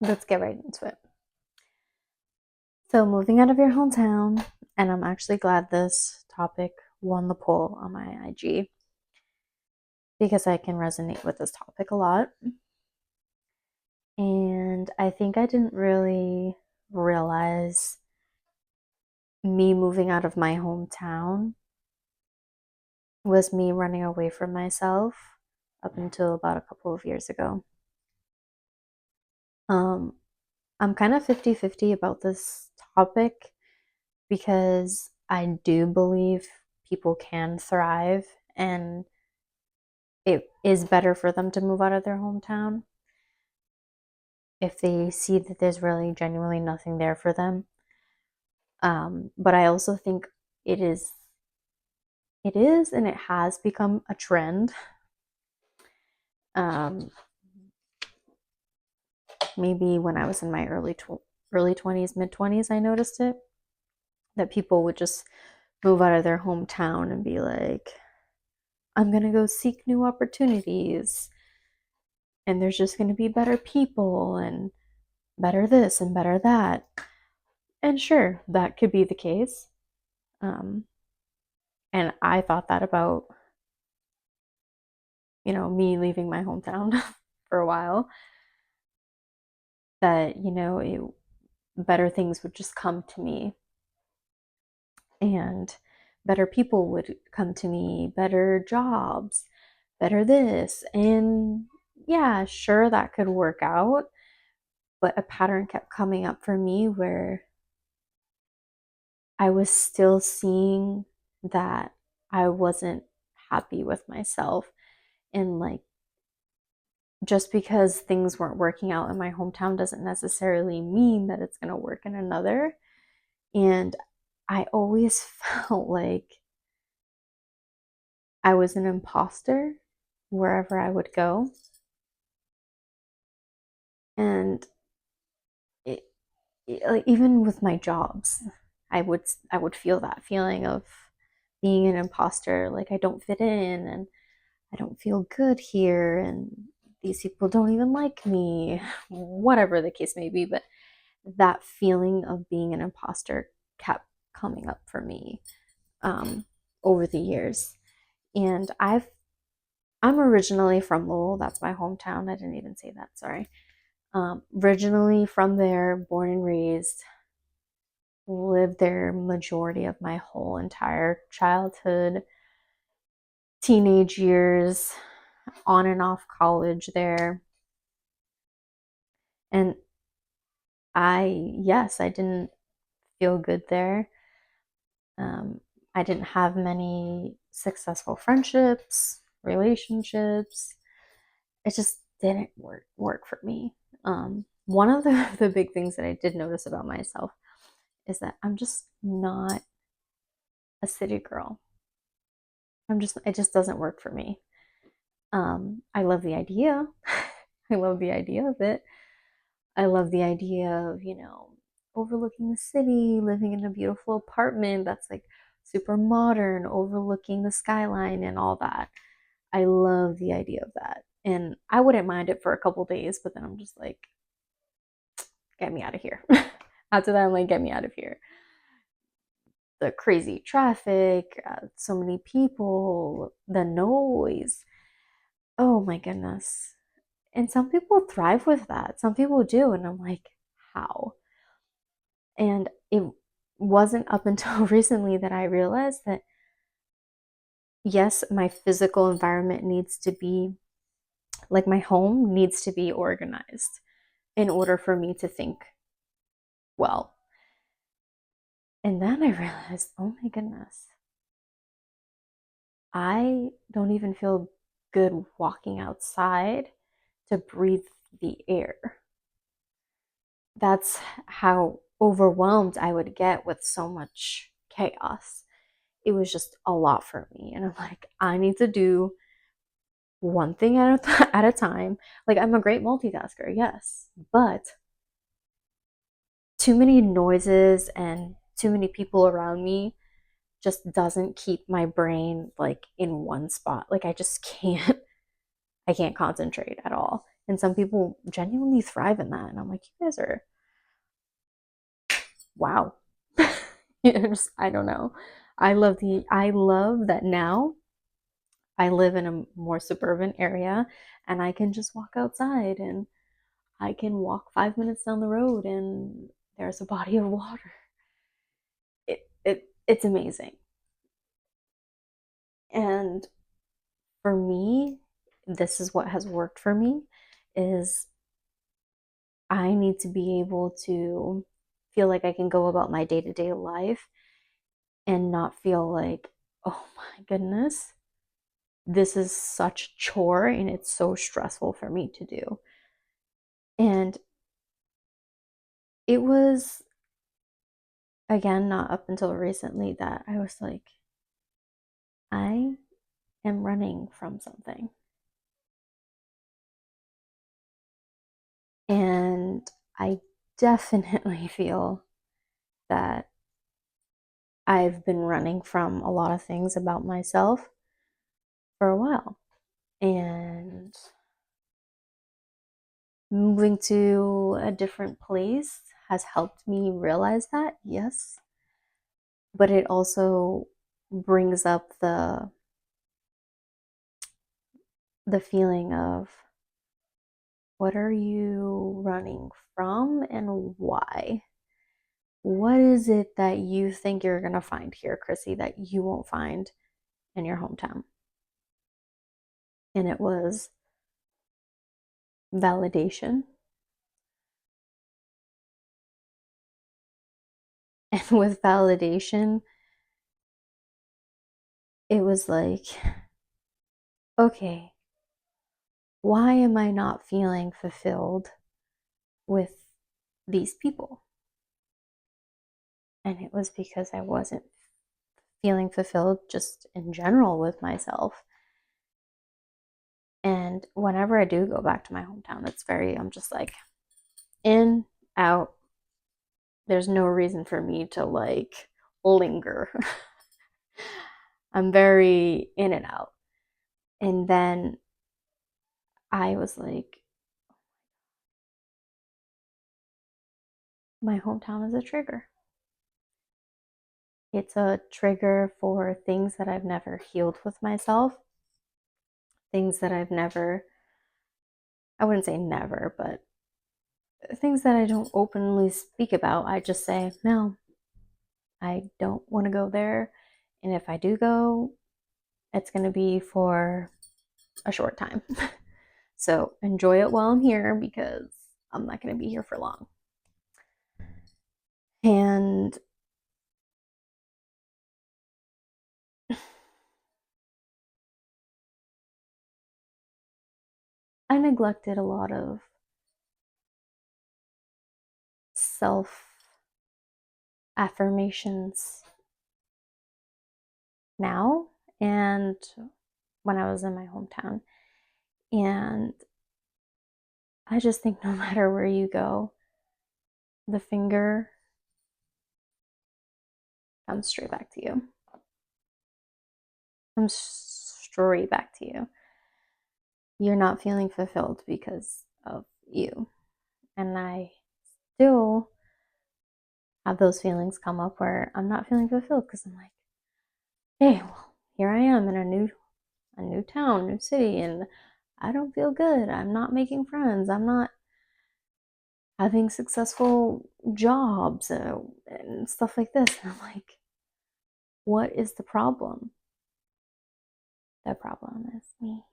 Let's get right into it. So, moving out of your hometown, and I'm actually glad this topic won the poll on my IG because I can resonate with this topic a lot. And I think I didn't really realize me moving out of my hometown was me running away from myself up until about a couple of years ago. Um, I'm kind of 50-50 about this topic because I do believe people can thrive and it is better for them to move out of their hometown if they see that there's really genuinely nothing there for them. But I also think it is, and it has become a trend. Um, Maybe when I was in my early 20s, mid 20s, I noticed it that people would just move out of their hometown and be like, I'm going to go seek new opportunities and there's just going to be better people and better this and better that. And sure, that could be the case. Um, and I thought that about, me leaving my hometown for a while, that, better things would just come to me and better people would come to me, better jobs, better this. And yeah, sure, that could work out. But a pattern kept coming up for me where I was still seeing that I wasn't happy with myself. And like, just because things weren't working out in my hometown doesn't necessarily mean that it's going to work in another. And I always felt like I was an imposter wherever I would go. And it, like, even with my jobs, I would feel that feeling of being an imposter, like I don't fit in and I don't feel good here and these people don't even like me, whatever the case may be. But that feeling of being an imposter kept coming up for me over the years. And I'm originally from Lowell. That's my hometown. I didn't even say that. Sorry. Originally from there, born and raised, lived there majority of my whole entire childhood, teenage years, on and off college there. And I didn't feel good there. Um, I didn't have many successful friendships, relationships. It just didn't work for me. One of the big things that I did notice about myself is that I'm just not a city girl. It just doesn't work for me. I love the idea. I love the idea of it. I love the idea of, overlooking the city, living in a beautiful apartment that's like super modern, overlooking the skyline and all that. I love the idea of that. And I wouldn't mind it for a couple days, but then I'm just like, get me out of here. After that, I'm like, get me out of here. The crazy traffic, so many people, the noise. Oh my goodness. And some people thrive with that. Some people do. And I'm like, how? And it wasn't up until recently that I realized that, yes, my physical environment needs to be, like, my home needs to be organized in order for me to think well. And then I realized, oh my goodness, I don't even feel good walking outside to breathe the air. That's how overwhelmed I would get with so much chaos. It was just a lot for me. And I'm like, I need to do one thing at a time. Like, I'm a great multitasker, yes, but too many noises and too many people around me just doesn't keep my brain like in one spot. Like, I just can't, I can't concentrate at all. And some people genuinely thrive in that. And I'm like, you guys are, wow. I don't know. I love that now I live in a more suburban area and I can just walk outside and I can walk 5 minutes down the road and there's a body of water. It's amazing. And for me, this is what has worked for me is I need to be able to feel like I can go about my day-to-day life and not feel like, oh my goodness, this is such a chore and it's so stressful for me to do. And it was, again, not up until recently that I was like, I am running from something. And I definitely feel that I've been running from a lot of things about myself for a while. And moving to a different place has helped me realize that, yes. But it also brings up the feeling of what are you running from and why? What is it that you think you're going to find here, Chrissy, that you won't find in your hometown? And it was validation. And with validation, it was like, okay, why am I not feeling fulfilled with these people? And it was because I wasn't feeling fulfilled just in general with myself. And whenever I do go back to my hometown, I'm just like in, out. There's no reason for me to like linger. I'm very in and out. And then I was like, my hometown is a trigger. It's a trigger for things that I've never healed with myself, things that I've never, I wouldn't say never, but things that I don't openly speak about. I just say, no, I don't want to go there. And if I do go, it's going to be for a short time. So enjoy it while I'm here because I'm not going to be here for long. And I neglected a lot of self affirmations now and when I was in my hometown. And I just think no matter where you go, the finger comes straight back to you. Comes straight back to you. You're not feeling fulfilled because of you. And I still have those feelings come up where I'm not feeling fulfilled because I'm like, hey, well, here I am in a new town, new city, and I don't feel good. I'm not making friends. I'm not having successful jobs and stuff like this. And I'm like, what is the problem? The problem is me.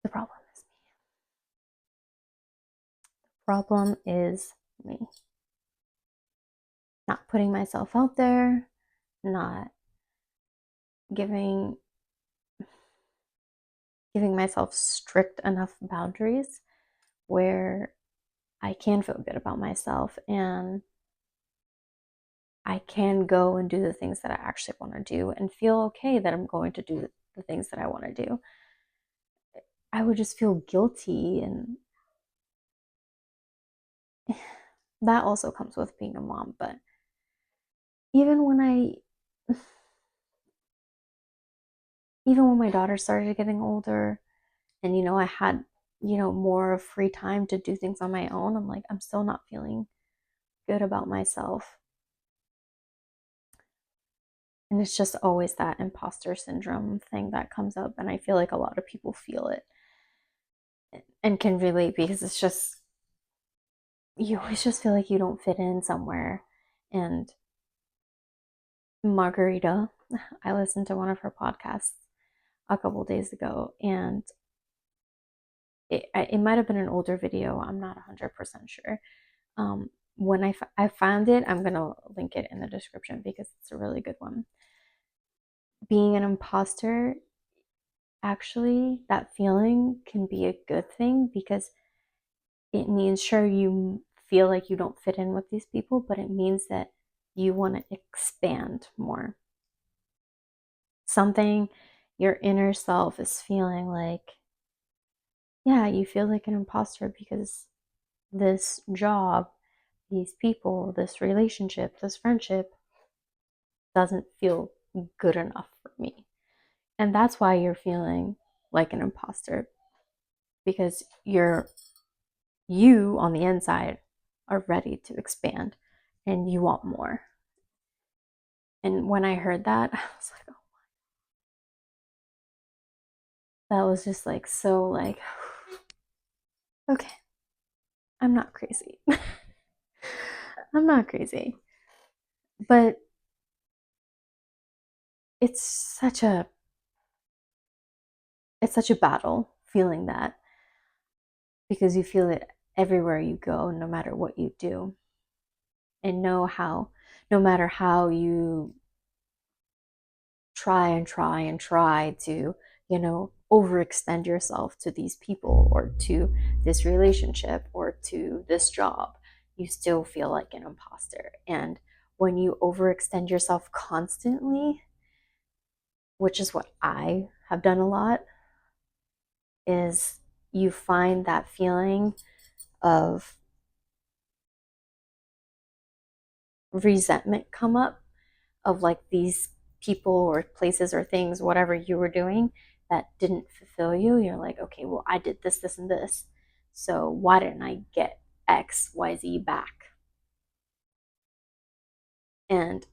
The problem is me. The problem is me. Not putting myself out there, not giving giving myself strict enough boundaries where I can feel good about myself and I can go and do the things that I actually want to do and feel okay that I'm going to do the things that I want to do. I would just feel guilty, and that also comes with being a mom. But even when even when my daughter started getting older, and I had more free time to do things on my own, I'm like, I'm still not feeling good about myself. And it's just always that imposter syndrome thing that comes up. And I feel like a lot of people feel it and can relate, because it's just, you always just feel like you don't fit in somewhere. And Margarita, I listened to one of her podcasts a couple days ago, and it might have been an older video. I'm not 100% sure. When I found it, I'm going to link it in the description because it's a really good one. Being an imposter, actually, that feeling can be a good thing, because it means, sure, you feel like you don't fit in with these people, but it means that you want to expand more. Something, your inner self is feeling like, yeah, you feel like an imposter because this job, these people, this relationship, this friendship doesn't feel good enough for me. And that's why you're feeling like an imposter, because you on the inside are ready to expand and you want more. And when I heard that, I was like, oh, that was just like so like, okay, I'm not crazy. I'm not crazy. But it's such a it's such a battle feeling that, because you feel it everywhere you go, no matter what you do. And no matter how you try and try and try to, overextend yourself to these people or to this relationship or to this job, you still feel like an imposter. And when you overextend yourself constantly, which is what I have done a lot, is you find that feeling of resentment come up, of like these people or places or things, whatever you were doing that didn't fulfill you. You're like, okay, well, I did this, this, and this. So why didn't I get X, Y, Z back? And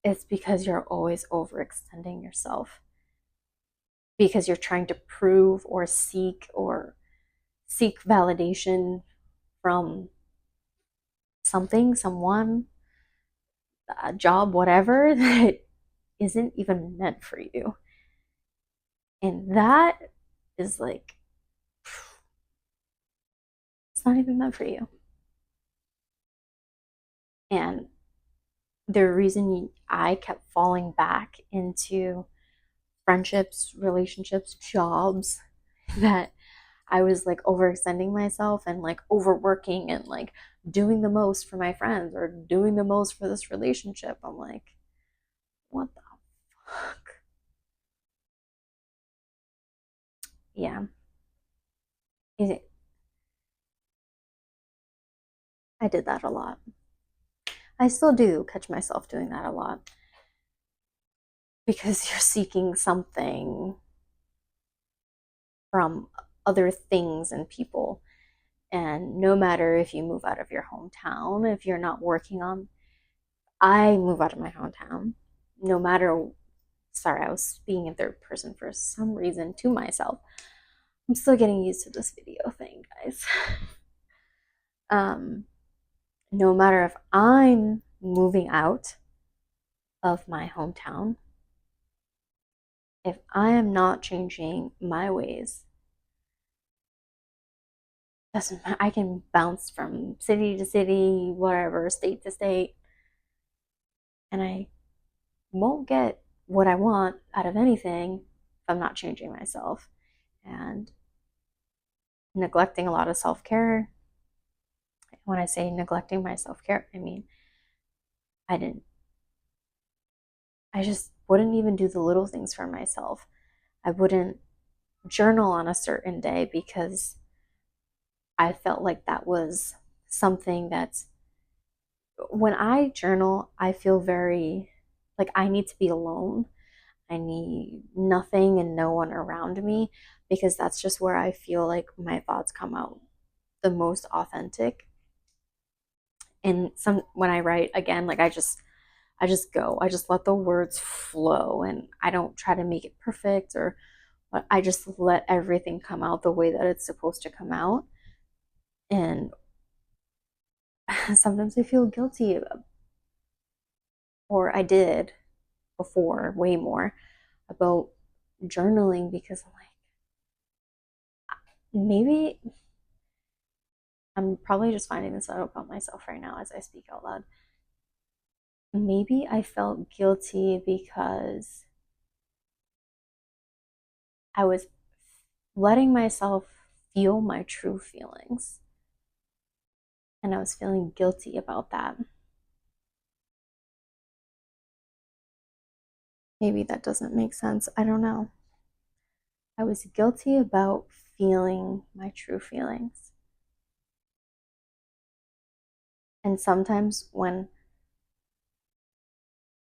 it's because you're always overextending yourself, because you're trying to prove or seek validation from something, someone, a job, whatever, that isn't even meant for you. And that is like, it's not even meant for you. And the reason I kept falling back into friendships, relationships, jobs, that I was like overextending myself and like overworking and like doing the most for my friends or doing the most for this relationship. I'm like, what the fuck? Yeah. I did that a lot. I still do catch myself doing that a lot, because you're seeking something from other things and people. And no matter if you move out of your hometown, if you're not working on, I move out of my hometown, no matter, sorry, I was speaking in third person for some reason to myself. I'm still getting used to this video thing, guys. um, no matter if I'm moving out of my hometown, if I am not changing my ways, doesn't matter. I can bounce from city to city, whatever, state to state, and I won't get what I want out of anything if I'm not changing myself and neglecting a lot of self care. When I say neglecting my self care, I mean, I didn't, I just wouldn't even do the little things for myself. I wouldn't journal on a certain day because I felt like that was something that's, when I journal, I feel very like I need to be alone. I need nothing and no one around me. because that's just where I feel like my thoughts come out the most authentic. And some when I write again, like I just go. I just let the words flow and I don't try to make it perfect or but I just let everything come out the way that it's supposed to come out. And sometimes I feel guilty, or I did before, way more, about journaling because I'm like, maybe I'm probably just finding this out about myself right now as I speak out loud. Maybe I felt guilty because I was letting myself feel my true feelings. And I was feeling guilty about that. Maybe that doesn't make sense. I don't know. I was guilty about feeling my true feelings. And sometimes when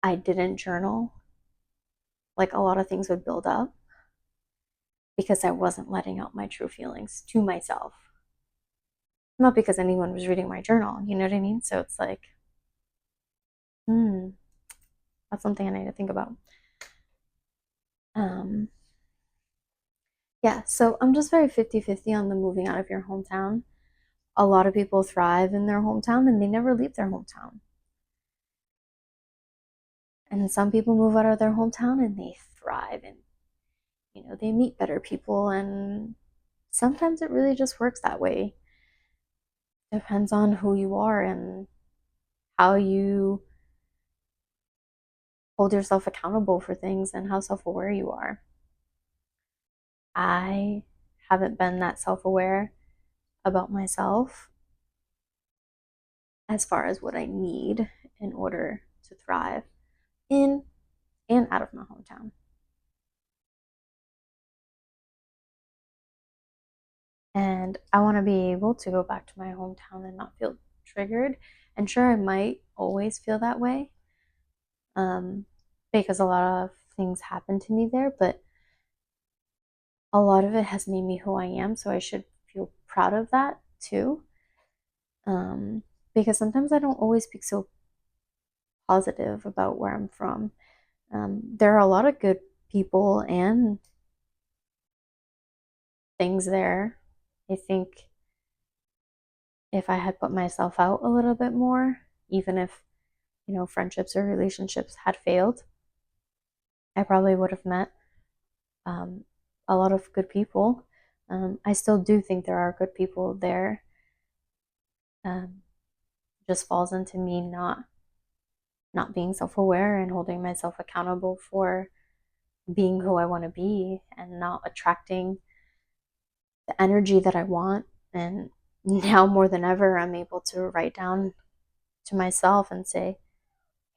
I didn't journal, like a lot of things would build up because I wasn't letting out my true feelings to myself. Not because anyone was reading my journal, you know what I mean? So it's like, hmm, that's something I need to think about. Um, yeah, so I'm just very 50-50 on the moving out of your hometown. A lot of people thrive in their hometown and they never leave their hometown. And some people move out of their hometown and they thrive and they meet better people and sometimes it really just works that way. Depends on who you are and how you hold yourself accountable for things and how self-aware you are. I haven't been that self-aware about myself as far as what I need in order to thrive in and out of my hometown. And I want to be able to go back to my hometown and not feel triggered. And sure, I might always feel that way um, because a lot of things happen to me there, but a lot of it has made me who I am. So I should feel proud of that too. Um, because sometimes I don't always speak so positive about where I'm from. There are a lot of good people and things there. I think if I had put myself out a little bit more, even if, friendships or relationships had failed, I probably would have met um, a lot of good people. I still do think there are good people there. Um, just falls into me not being self-aware and holding myself accountable for being who I want to be and not attracting the energy that I want. And now more than ever, I'm able to write down to myself and say,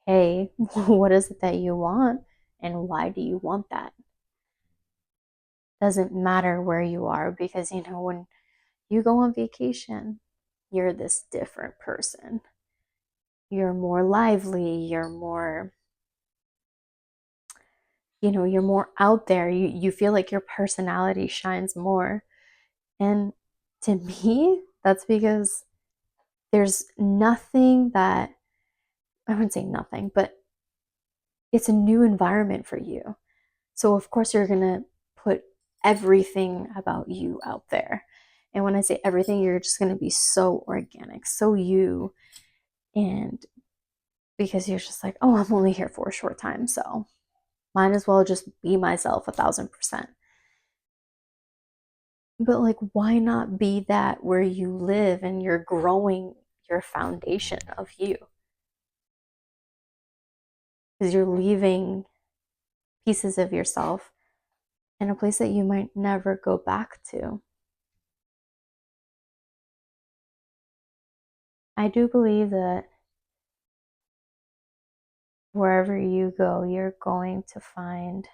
hey, what is it that you want? And why do you want that? Doesn't matter where you are because, when you go on vacation, you're this different person. You're more lively, you're more out there. You feel like your personality shines more. And to me, that's because there's nothing that I wouldn't say nothing, but it's a new environment for you. So of course you're going to put everything about you out there. And when I say everything, you're just going to be so organic, so you. And because you're just like, oh, I'm only here for a short time. So might as well just be myself 1,000%. But like, why not be that where you live and you're growing your foundation of you? Because you're leaving pieces of yourself in a place that you might never go back to. I do believe that wherever you go, you're going to find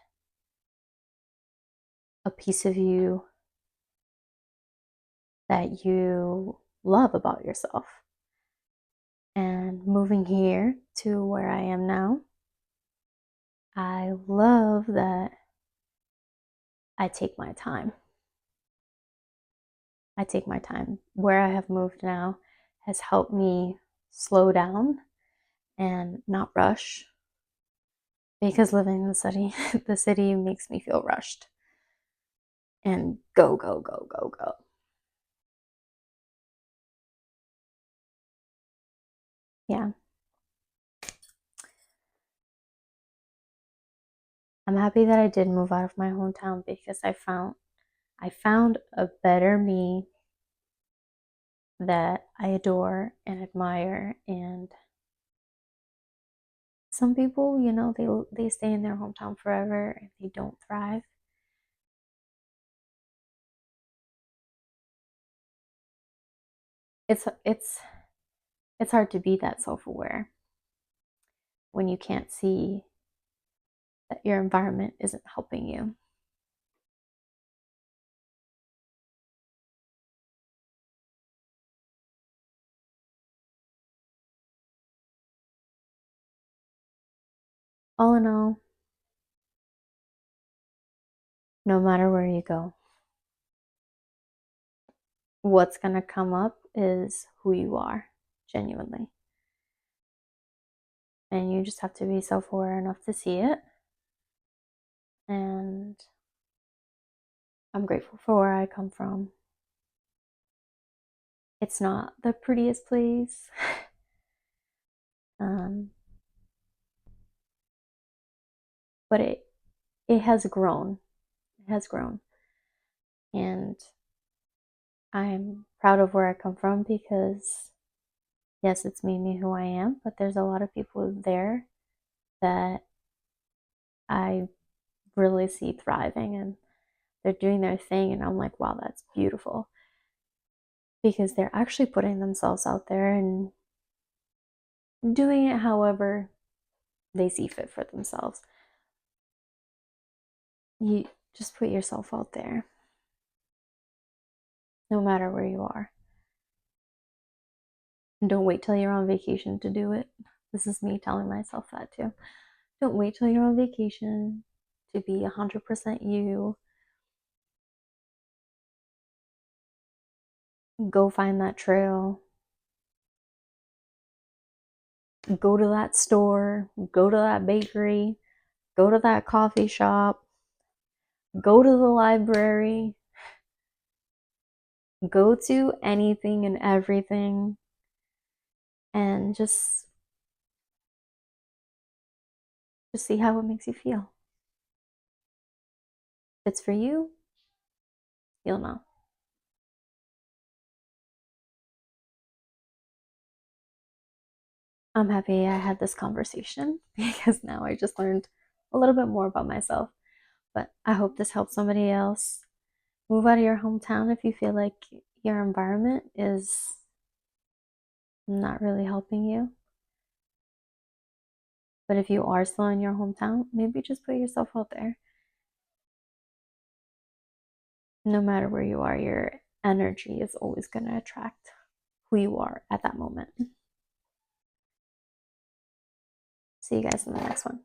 a piece of you that you love about yourself. And moving here to where I am now, I love that I take my time. I take my time. Where I have moved now has helped me slow down and not rush, because living in the city, the city makes me feel rushed and go, go, go, go, go. Yeah. I'm happy that I did move out of my hometown, because I found a better me that I adore and admire. And some people, they stay in their hometown forever and they don't thrive. It's hard to be that self-aware when you can't see that your environment isn't helping you. All in all, no matter where you go, what's going to come up is who you are, genuinely. And you just have to be self aware enough to see it. And I'm grateful for where I come from. It's not the prettiest place, um, but it has grown. It has grown. And I'm proud of where I come from, because, yes, it's made me who I am, but there's a lot of people there that I really see thriving, and they're doing their thing. And I'm like, wow, that's beautiful, because they're actually putting themselves out there and doing it however they see fit for themselves. You just put yourself out there, no matter where you are. And don't wait till you're on vacation to do it. This is me telling myself that too. Don't wait till you're on vacation to be 100% you. Go find that trail. Go to that store. Go to that bakery. Go to that coffee shop. Go to the library. Go to anything and everything, and just see how it makes you feel. If it's for you, you'll know. I'm happy I had this conversation, because now I just learned a little bit more about myself. But I hope this helps somebody else. Move out of your hometown if you feel like your environment is not really helping you. But if you are still in your hometown, maybe just put yourself out there. No matter where you are, your energy is always going to attract who you are at that moment. See you guys in the next one.